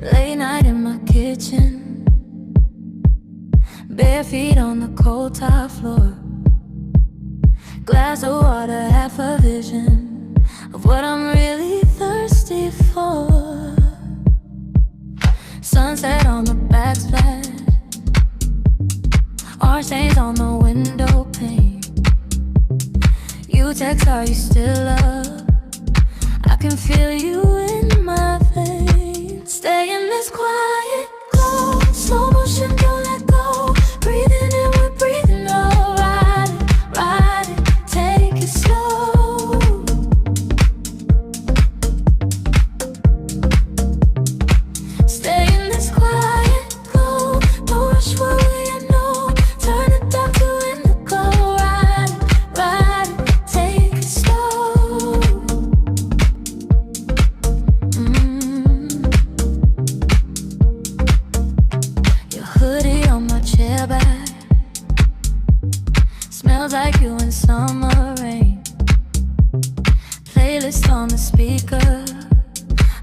Late night in my kitchen, bare feet on the cold tile floor. Glass of water, half a vision of what I'm really thirsty for. Sunset on the backsplash, orange stains on the window pane. You text, are you still up? I can feel you in my veins. Stay in this quiet glow, slow motion, don't let go. Breathing in, we're breathing out. Ride it, take it slow. Stay in this quiet glow, don't rush what we know. Turn it down to indigo. Ride it, take it slow. Your hoodie on my chair back smells like you in summer rain. Playlist on the speaker,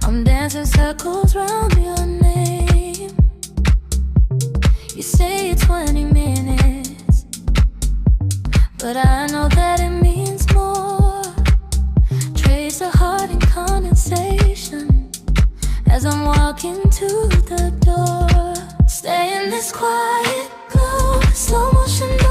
I'm dancing circles round your name. You say it's 20 minutes, but I know that it means more. Trace of heart and condensation as I'm walking to the door. Stay in this quiet glow, slow motion.